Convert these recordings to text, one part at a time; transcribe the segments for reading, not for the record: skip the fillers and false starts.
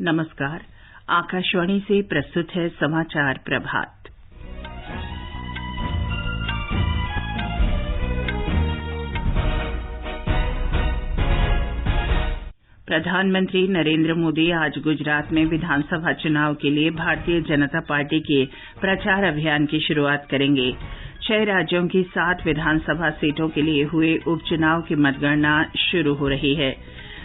नमस्कार। आकाशवाणी से प्रस्तुत है समाचार प्रभात। प्रधानमंत्री नरेंद्र मोदी आज गुजरात में विधानसभा चुनाव के लिए भारतीय जनता पार्टी के प्रचार अभियान की शुरुआत करेंगे। 6 राज्यों की 7 विधानसभा सीटों के लिए हुए उपचुनाव की मतगणना शुरू हो रही है।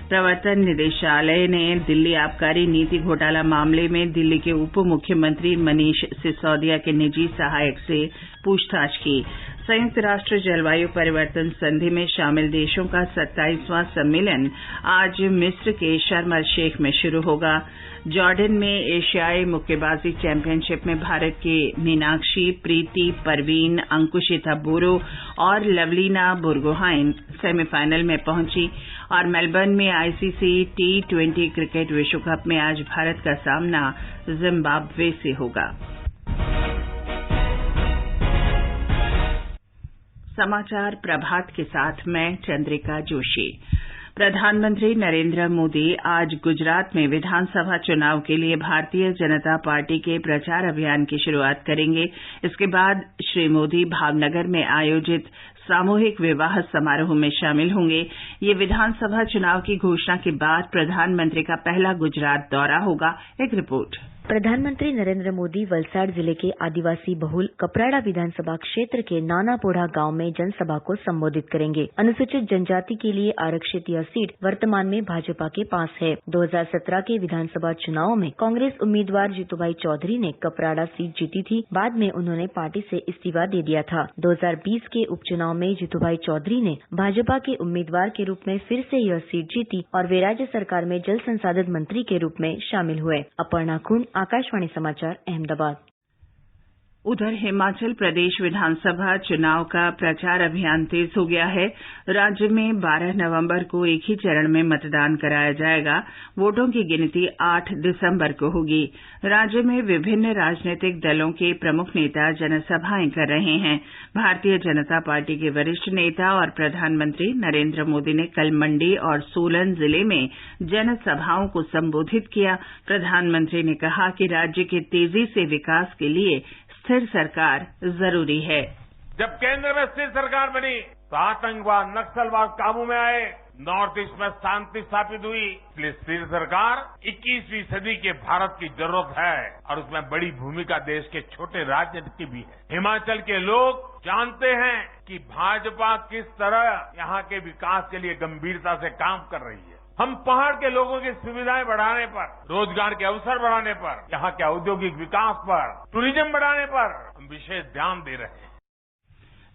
प्रवर्तन निदेशालय ने दिल्ली आबकारी नीति घोटाला मामले में दिल्ली के उप मुख्यमंत्री मनीष सिसोदिया के निजी सहायक से पूछताछ की। संयुक्त राष्ट्र जलवायु परिवर्तन संधि में शामिल देशों का 27वां सम्मेलन आज मिस्र के शर्म अल शेख में शुरू होगा। जॉर्डन में एशियाई मुक्केबाजी चैंपियनशिप में भारत के मीनाक्षी, प्रीति, परवीन, अंकुशिता बोरो और लवलीना बुरगोहाइन सेमीफाइनल में पहुंची और मेलबर्न में आईसीसी T20 क्रिकेट विश्व कप में आज भारत का सामना जिम्बाब्वे से होगा। समाचार प्रभात के साथ मैं चंद्रिका जोशी। प्रधानमंत्री नरेंद्र मोदी आज गुजरात में विधानसभा चुनाव के लिए भारतीय जनता पार्टी के प्रचार अभियान की शुरुआत करेंगे। इसके बाद श्री मोदी भावनगर में आयोजित सामूहिक विवाह समारोह में शामिल होंगे। ये विधानसभा चुनाव की घोषणा के बाद प्रधानमंत्री का पहला गुजरात दौरा होगा। एक रिपोर्ट। प्रधानमंत्री नरेंद्र मोदी वलसाड जिले के आदिवासी बहुल कपराड़ा विधानसभा क्षेत्र के नानापोढ़ा गांव में जनसभा को संबोधित करेंगे। अनुसूचित जनजाति के लिए आरक्षित यह सीट वर्तमान में भाजपा के पास है। 2017 के विधानसभा चुनाव में कांग्रेस उम्मीदवार जीतूभाई चौधरी ने कपराड़ा सीट जीती थी। बाद में उन्होंने पार्टी से इस्तीफा दे दिया था। 2020 के उपचुनाव में जीतूभाई चौधरी ने भाजपा के उम्मीदवार के रूप में फिर से यह सीट जीती और वे राज्य सरकार में जल संसाधन मंत्री के रूप में शामिल हुए। अपर्णा खुन, आकाशवाणी समाचार, अहमदाबाद। उधर हिमाचल प्रदेश विधानसभा चुनाव का प्रचार अभियान तेज हो गया है। राज्य में 12 नवंबर को एक ही चरण में मतदान कराया जाएगा। वोटों की गिनती 8 दिसंबर को होगी। राज्य में विभिन्न राजनीतिक दलों के प्रमुख नेता जनसभाएं कर रहे हैं। भारतीय जनता पार्टी के वरिष्ठ नेता और प्रधानमंत्री नरेंद्र मोदी ने कल मंडी और सोलन जिले में जनसभाओं को संबोधित किया। प्रधानमंत्री ने कहा कि राज्य के तेजी से विकास के लिए स्थिर सरकार जरूरी है। जब केंद्र में स्थिर सरकार बनी तो आतंकवाद, नक्सलवाद काबू में आए, नॉर्थ ईस्ट में शांति स्थापित हुई। इसलिए स्थिर सरकार 21वीं सदी के भारत की जरूरत है और उसमें बड़ी भूमिका देश के छोटे राज्य की भी है। हिमाचल के लोग जानते हैं कि भाजपा किस तरह यहाँ के विकास के लिए गंभीरता से काम कर रही है। हम पहाड़ के लोगों की सुविधाएं बढ़ाने पर, रोजगार के अवसर बढ़ाने पर, यहाँ के औद्योगिक विकास पर, टूरिज्म बढ़ाने पर हम विशेष ध्यान दे रहे हैं।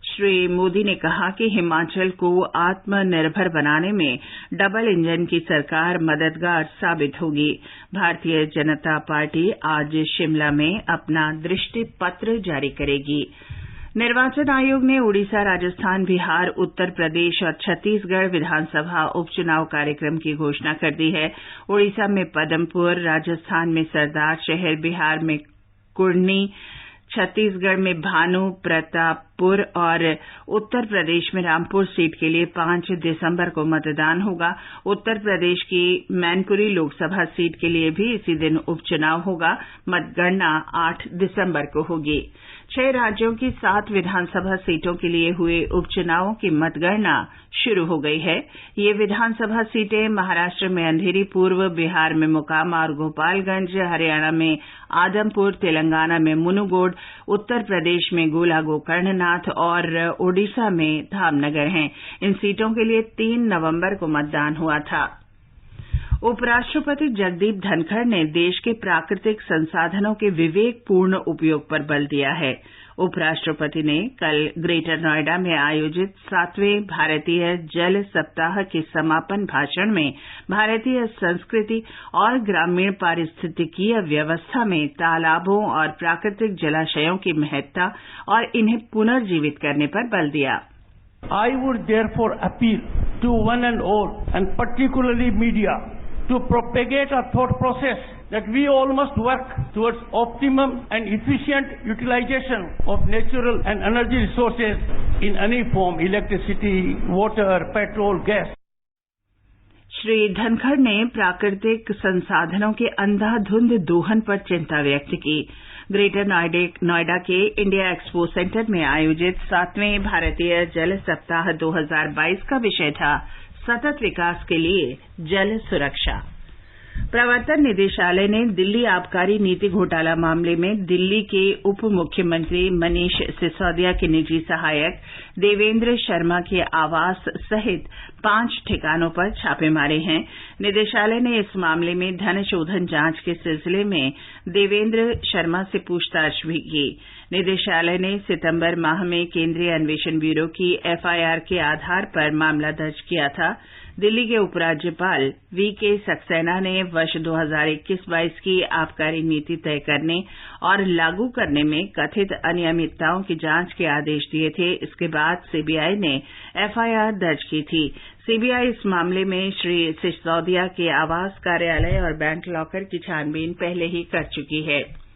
श्री मोदी ने कहा कि हिमाचल को आत्मनिर्भर बनाने में डबल इंजन की सरकार मददगार साबित होगी। भारतीय जनता पार्टी आज शिमला में अपना दृष्टि पत्र जारी करेगी। निर्वाचन आयोग ने उड़ीसा, राजस्थान, बिहार, उत्तर प्रदेश और छत्तीसगढ़ विधानसभा उपचुनाव कार्यक्रम की घोषणा कर दी है। उड़ीसा में पदमपुर, राजस्थान में सरदार शहर, बिहार में कुर्नी, छत्तीसगढ़ में भानु प्रतापपुर और उत्तर प्रदेश में रामपुर सीट के लिए 5 दिसंबर को मतदान होगा। उत्तर प्रदेश की मैनपुरी लोकसभा सीट के लिए भी इसी दिन उपचुनाव होगा। मतगणना 8 दिसंबर को होगी। 6 राज्यों की 7 विधानसभा सीटों के लिए हुए उपचुनावों की मतगणना शुरू हो गई है। ये विधानसभा सीटें महाराष्ट्र में अंधेरी पूर्व, बिहार में मोकामा और गोपालगंज, हरियाणा में आदमपुर, तेलंगाना में मुनुगोड, उत्तर प्रदेश में गोला गोकर्णनाथ और ओडिशा में धामनगर हैं। इन सीटों के लिए 3 नवंबर को मतदान हुआ था। उपराष्ट्रपति जगदीप धनखड़ ने देश के प्राकृतिक संसाधनों के विवेकपूर्ण उपयोग पर बल दिया है। उपराष्ट्रपति ने कल ग्रेटर नोएडा में आयोजित 7वें भारतीय जल सप्ताह के समापन भाषण में भारतीय संस्कृति और ग्रामीण पारिस्थितिकीय व्यवस्था में तालाबों और प्राकृतिक जलाशयों की महत्ता और इन्हें पुनर्जीवित करने पर बल दिया। I would therefore appeal to one and all, and particularly media, to propagate a thought process that we all must work towards optimum and efficient utilization of natural and energy resources in any form: electricity, water, petrol, gas. Shri Dhankhar ने प्राकृतिक संसाधनों के अंधाधुंध दोहन पर चिंता व्यक्त की। ग्रेटर नोएडा के इंडिया एक्सपो सेंटर में आयोजित 7वें भारतीय जल सप्ताह 2022 का विषय था सतत विकास के लिए जल सुरक्षा। प्रवर्तन निदेशालय ने दिल्ली आबकारी नीति घोटाला मामले में दिल्ली के उप मुख्यमंत्री मनीष सिसोदिया के निजी सहायक देवेंद्र शर्मा के आवास सहित 5 ठिकानों पर छापे मारे हैं। निदेशालय ने इस मामले में धन शोधन जांच के सिलसिले में देवेंद्र शर्मा से पूछताछ भी की। निदेशालय ने सितंबर माह में केंद्रीय अन्वेषण ब्यूरो की एफआईआर के आधार पर मामला दर्ज किया था। दिल्ली के उपराज्यपाल वीके सक्सेना ने वर्ष 2021-22 की आबकारी नीति तय करने और लागू करने में कथित अनियमितताओं की जांच के आदेश दिए थे। इसके बाद सीबीआई ने एफआईआर दर्ज की थी। सीबीआई इस मामले में श्री सिसोदिया के आवास, कार्यालय और बैंक लॉकर की छानबीन पहले ही कर चुकी है।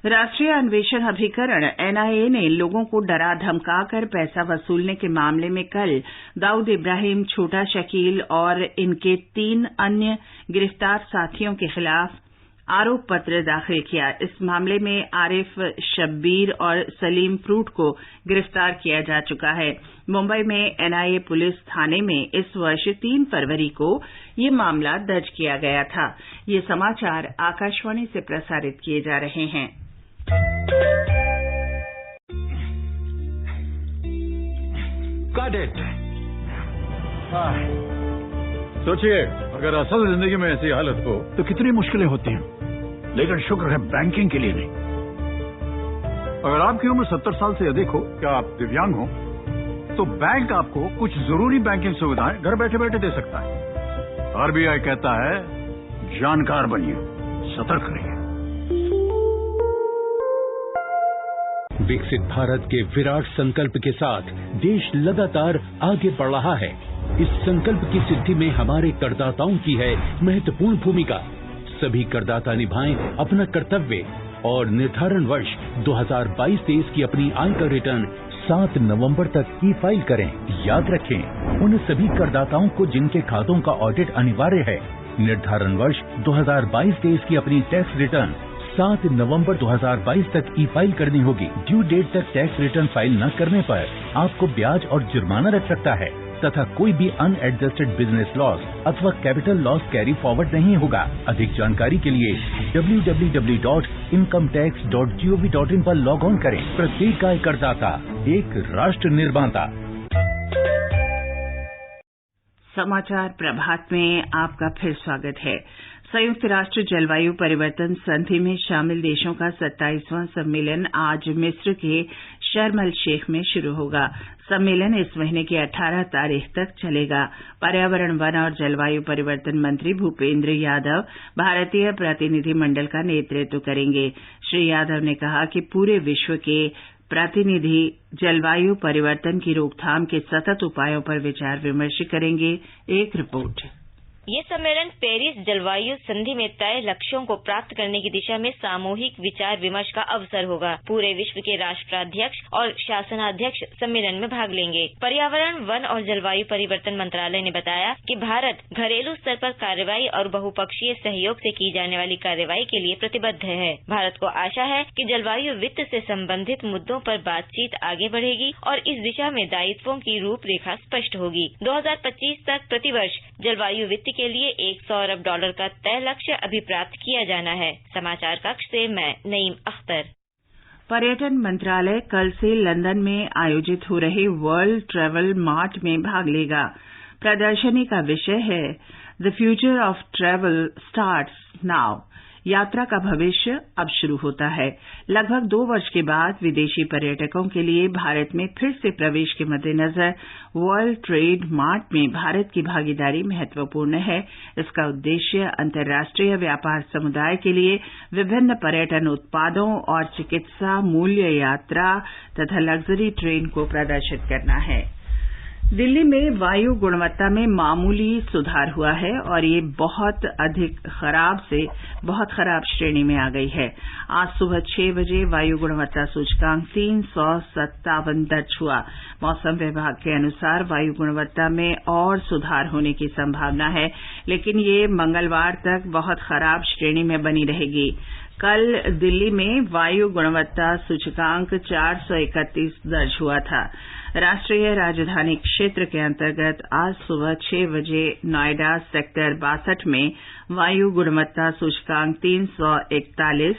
राष्ट्रीय अन्वेषण अभिकरण एनआईए ने लोगों को डरा धमकाकर पैसा वसूलने के मामले में कल दाऊद इब्राहिम, छोटा शकील और इनके 3 अन्य गिरफ्तार साथियों के खिलाफ आरोप पत्र दाखिल किया। इस मामले में आरिफ, शब्बीर और सलीम फ्रूट को गिरफ्तार किया जा चुका है। मुंबई में एनआईए पुलिस थाने में इस वर्ष 3 फरवरी को ये मामला दर्ज किया गया था। ये समाचार आकाशवाणी से प्रसारित किए जा रहे हैं। सोचिए, अगर असल जिंदगी में ऐसी हालत हो तो कितनी मुश्किलें होती हैं, लेकिन शुक्र है बैंकिंग के लिए नहीं। अगर आपकी उम्र 70 साल से अधिक हो या आप दिव्यांग हो तो बैंक आपको कुछ जरूरी बैंकिंग सुविधाएं घर बैठे बैठे दे सकता है। आरबीआई कहता है, जानकार बनिए, सतर्क रहिए। विकसित भारत के विराट संकल्प के साथ देश लगातार आगे बढ़ रहा है। इस संकल्प की सिद्धि में हमारे करदाताओं की है महत्वपूर्ण भूमिका। सभी करदाता निभाएं अपना कर्तव्य और निर्धारण वर्ष 2022-23 की अपनी आयकर रिटर्न 7 नवंबर तक ई फाइल करें। याद रखें, उन सभी करदाताओं को जिनके खातों का ऑडिट अनिवार्य है, निर्धारण वर्ष 2022-23 की अपनी टैक्स रिटर्न 7 नवंबर 2022 तक ई फाइल करनी होगी। ड्यू डेट तक टैक्स रिटर्न फाइल न करने पर आपको ब्याज और जुर्माना लग सकता है तथा कोई भी अनएडजस्टेड बिजनेस लॉस अथवा कैपिटल लॉस कैरी फॉरवर्ड नहीं होगा। अधिक जानकारी के लिए www.incometax.gov.in पर लॉग ऑन करें। प्रत्येक आय करदाता एक राष्ट्र निर्माता। समाचार प्रभात में आपका फिर स्वागत है। संयुक्त राष्ट्र जलवायु परिवर्तन संधि में शामिल देशों का 27वां सम्मेलन आज मिस्र के शर्म अल शेख में शुरू होगा। सम्मेलन इस महीने की 18 तारीख तक चलेगा। पर्यावरण, वन और जलवायु परिवर्तन मंत्री भूपेंद्र यादव भारतीय प्रतिनिधि मंडल का नेतृत्व करेंगे। श्री यादव ने कहा कि पूरे विश्व के प्रतिनिधि जलवायु परिवर्तन की रोकथाम के सतत उपायों पर विचार विमर्श करेंगे। एक रिपोर्ट। ये सम्मेलन पेरिस जलवायु संधि में तय लक्ष्यों को प्राप्त करने की दिशा में सामूहिक विचार विमर्श का अवसर होगा। पूरे विश्व के राष्ट्राध्यक्ष और शासनाध्यक्ष सम्मेलन में भाग लेंगे। पर्यावरण, वन और जलवायु परिवर्तन मंत्रालय ने बताया कि भारत घरेलू स्तर पर कार्रवाई और बहुपक्षीय सहयोग से की जाने वाली कार्रवाई के लिए प्रतिबद्ध है। भारत को आशा है कि जलवायु वित्त से संबंधित मुद्दों पर बातचीत आगे बढ़ेगी और इस दिशा में दायित्वों की रूपरेखा स्पष्ट होगी। 2025 तक प्रतिवर्ष जलवायु वित्त के लिए $100 अरब का तय लक्ष्य अभी प्राप्त किया जाना है। समाचार कक्ष से मैं नईम अख्तर। पर्यटन मंत्रालय कल से लंदन में आयोजित हो रहे वर्ल्ड ट्रैवल मार्ट में भाग लेगा। प्रदर्शनी का विषय है the future of travel starts now. यात्रा का भविष्य अब शुरू होता है। लगभग 2 वर्ष के बाद विदेशी पर्यटकों के लिए भारत में फिर से प्रवेश के मद्देनजर वर्ल्ड ट्रेड मार्ट में भारत की भागीदारी महत्वपूर्ण है। इसका उद्देश्य अंतर्राष्ट्रीय व्यापार समुदाय के लिए विभिन्न पर्यटन उत्पादों और चिकित्सा, मूल्य, यात्रा तथा लग्जरी ट्रेन को प्रदर्शित करना है। दिल्ली में वायु गुणवत्ता में मामूली सुधार हुआ है और ये बहुत अधिक खराब से बहुत खराब श्रेणी में आ गई है। आज सुबह 6 बजे वायु गुणवत्ता सूचकांक 357 दर्ज हुआ। मौसम विभाग के अनुसार वायु गुणवत्ता में और सुधार होने की संभावना है, लेकिन ये मंगलवार तक बहुत खराब श्रेणी में बनी रहेगी। कल दिल्ली में वायु गुणवत्ता सूचकांक 431 दर्ज हुआ था। राष्ट्रीय राजधानी क्षेत्र के अंतर्गत आज सुबह 6 बजे नोएडा सेक्टर 62 में वायु गुणवत्ता सूचकांक 341,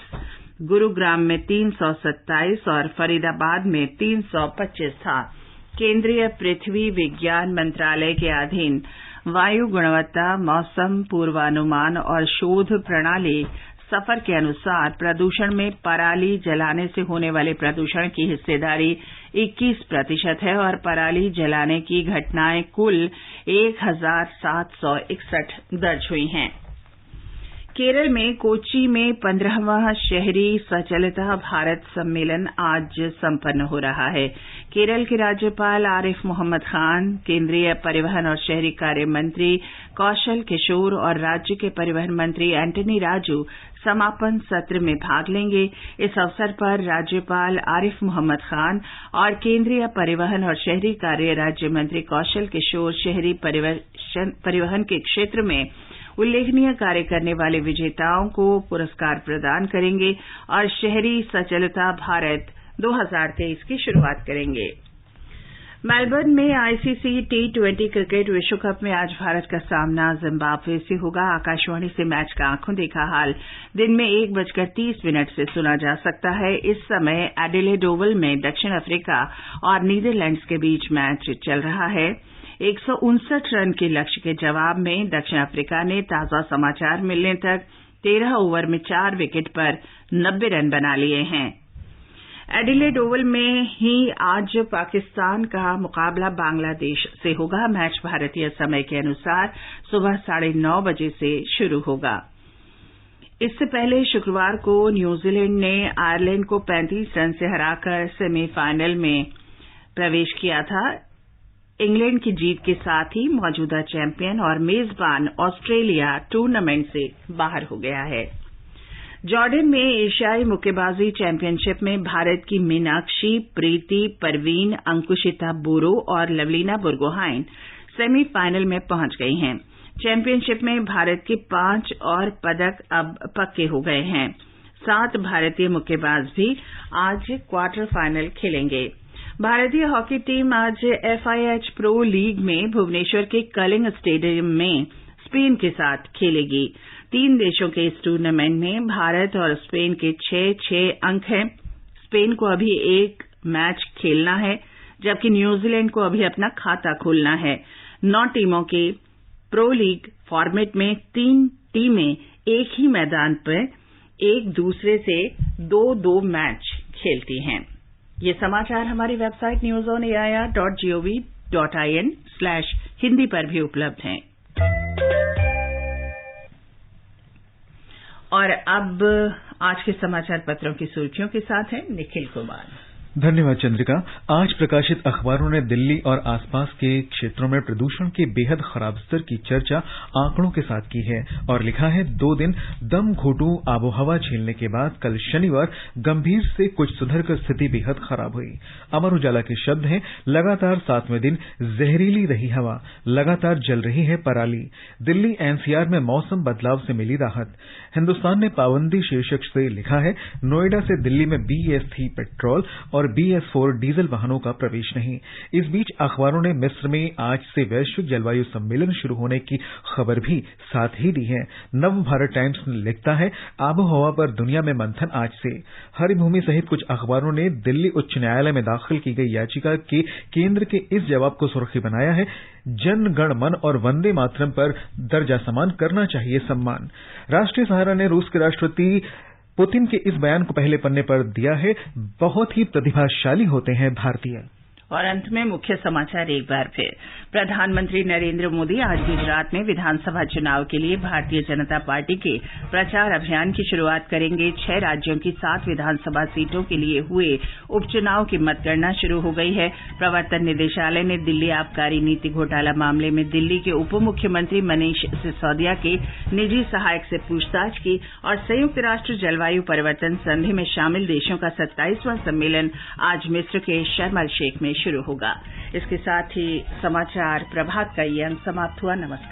गुरुग्राम में 327 और फरीदाबाद में 325 था। केंद्रीय पृथ्वी विज्ञान मंत्रालय के अधीन वायु गुणवत्ता, मौसम पूर्वानुमान और शोध प्रणाली सफर के अनुसार प्रदूषण में पराली जलाने से होने वाले प्रदूषण की हिस्सेदारी 21% है और पराली जलाने की घटनाएं कुल 1761 दर्ज हुई हैं। केरल में कोच्चि में 15वां शहरी स्वच्छता भारत सम्मेलन आज संपन्न हो रहा है। केरल के राज्यपाल आरिफ मोहम्मद खान, केंद्रीय परिवहन और शहरी कार्य मंत्री कौशल किशोर और राज्य के परिवहन मंत्री एंटनी राजू समापन सत्र में भाग लेंगे। इस अवसर पर राज्यपाल आरिफ मोहम्मद खान और केंद्रीय परिवहन और शहरी कार्य राज्य मंत्री कौशल किशोर शहरी परिवहन के क्षेत्र में उल्लेखनीय कार्य करने वाले विजेताओं को पुरस्कार प्रदान करेंगे और शहरी सचलता भारत 2023 की शुरुआत करेंगे। मेलबर्न में आईसीसी T20 क्रिकेट विश्व कप में आज भारत का सामना जिम्बाब्वे से होगा। आकाशवाणी से मैच का आंखों देखा हाल दिन में 1:30 से सुना जा सकता है। इस समय एडिलेड ओवल में दक्षिण अफ्रीका और नीदरलैंड्स के बीच मैच चल रहा है। 159 रन के लक्ष्य के जवाब में दक्षिण अफ्रीका ने ताजा समाचार मिलने तक 13 ओवर में 4 विकेट पर 90 रन बना लिए हैं। एडिलेड ओवल में ही आज पाकिस्तान का मुकाबला बांग्लादेश से होगा। मैच भारतीय समय के अनुसार सुबह 9:30 बजे से शुरू होगा। इससे पहले शुक्रवार को न्यूजीलैंड ने आयरलैंड को 35 रन से हराकर सेमीफाइनल में प्रवेश किया था। इंग्लैंड की जीत के साथ ही मौजूदा चैंपियन और मेजबान ऑस्ट्रेलिया टूर्नामेंट से बाहर हो गया है। जॉर्डन में एशियाई मुक्केबाजी चैंपियनशिप में भारत की मीनाक्षी, प्रीति, परवीन, अंकुशिता बोरो और लवलीना बुर्गोहाइन सेमीफाइनल में पहुंच गई हैं। चैंपियनशिप में भारत के 5 और पदक अब पक्के हो गए हैं। 7 भारतीय मुक्केबाज भी आज क्वार्टर फाइनल खेलेंगे। भारतीय हॉकी टीम आज FIH प्रो लीग में भुवनेश्वर के कलिंग स्टेडियम में स्पेन के साथ खेलेगी। 3 देशों के इस टूर्नामेंट में भारत और स्पेन के 6-6 अंक हैं। स्पेन को अभी 1 मैच खेलना है, जबकि न्यूजीलैंड को अभी अपना खाता खोलना है। 9 टीमों के प्रो लीग फॉर्मेट में 3 टीमें एक ही मैदान पर एक दूसरे से 2-2 मैच खेलती हैं। ये समाचार हमारी वेबसाइट newsonair.gov.in/hindi पर भी उपलब्ध हैं। और अब आज के समाचार पत्रों की सुर्खियों के साथ हैं निखिल कुमार। धन्यवाद चंद्रिका। आज प्रकाशित अखबारों ने दिल्ली और आसपास के क्षेत्रों में प्रदूषण के बेहद खराब स्तर की चर्चा आंकड़ों के साथ की है और लिखा है 2 दिन दम घोटू आबोहवा झेलने के बाद कल शनिवार गंभीर से कुछ सुधरकर स्थिति बेहद खराब हुई। अमर उजाला के शब्द हैं, लगातार 7वें दिन जहरीली रही हवा, लगातार जल रही है पराली। दिल्ली NCR में मौसम बदलाव से मिली राहत। हिंदुस्तान ने पाबंदी शीर्षक से लिखा है, नोएडा से दिल्ली में BS3 पेट्रोल और BS4 डीजल वाहनों का प्रवेश नहीं। इस बीच अखबारों ने मिस्र में आज से वैश्विक जलवायु सम्मेलन शुरू होने की खबर भी साथ ही दी है। नव भारत टाइम्स ने लिखता है, आबोहवा पर दुनिया में मंथन आज से। हरिभूमि सहित कुछ अखबारों ने दिल्ली उच्च न्यायालय में दाखिल की गई याचिका के केंद्र के इस जवाब को सुर्खी बनाया है, जन गण मन और वंदे मातरम पर दर्जा समान करना चाहिए सम्मान। राष्ट्रीय सहारा ने रूस के राष्ट्रपति पुतिन के इस बयान को पहले पन्ने पर दिया है, बहुत ही प्रतिभाशाली होते हैं भारतीय। और अंत में मुख्य समाचार एक बार फिर। प्रधानमंत्री नरेंद्र मोदी आज गुजरात में विधानसभा चुनाव के लिए भारतीय जनता पार्टी के प्रचार अभियान की शुरुआत करेंगे। 6 राज्यों की 7 विधानसभा सीटों के लिए हुए उपचुनाव की मतगणना शुरू हो गई है। प्रवर्तन निदेशालय ने दिल्ली आबकारी नीति घोटाला मामले में दिल्ली के उप मुख्यमंत्री मनीष सिसोदिया के निजी सहायक से पूछताछ की और संयुक्त राष्ट्र जलवायु परिवर्तन संधि में शामिल देशों का 27वां सम्मेलन आज मिस्र के शर्म अल शेख में शुरू होगा। इसके साथ ही समाचार प्रभात का ये अंक समाप्त हुआ। नमस्कार।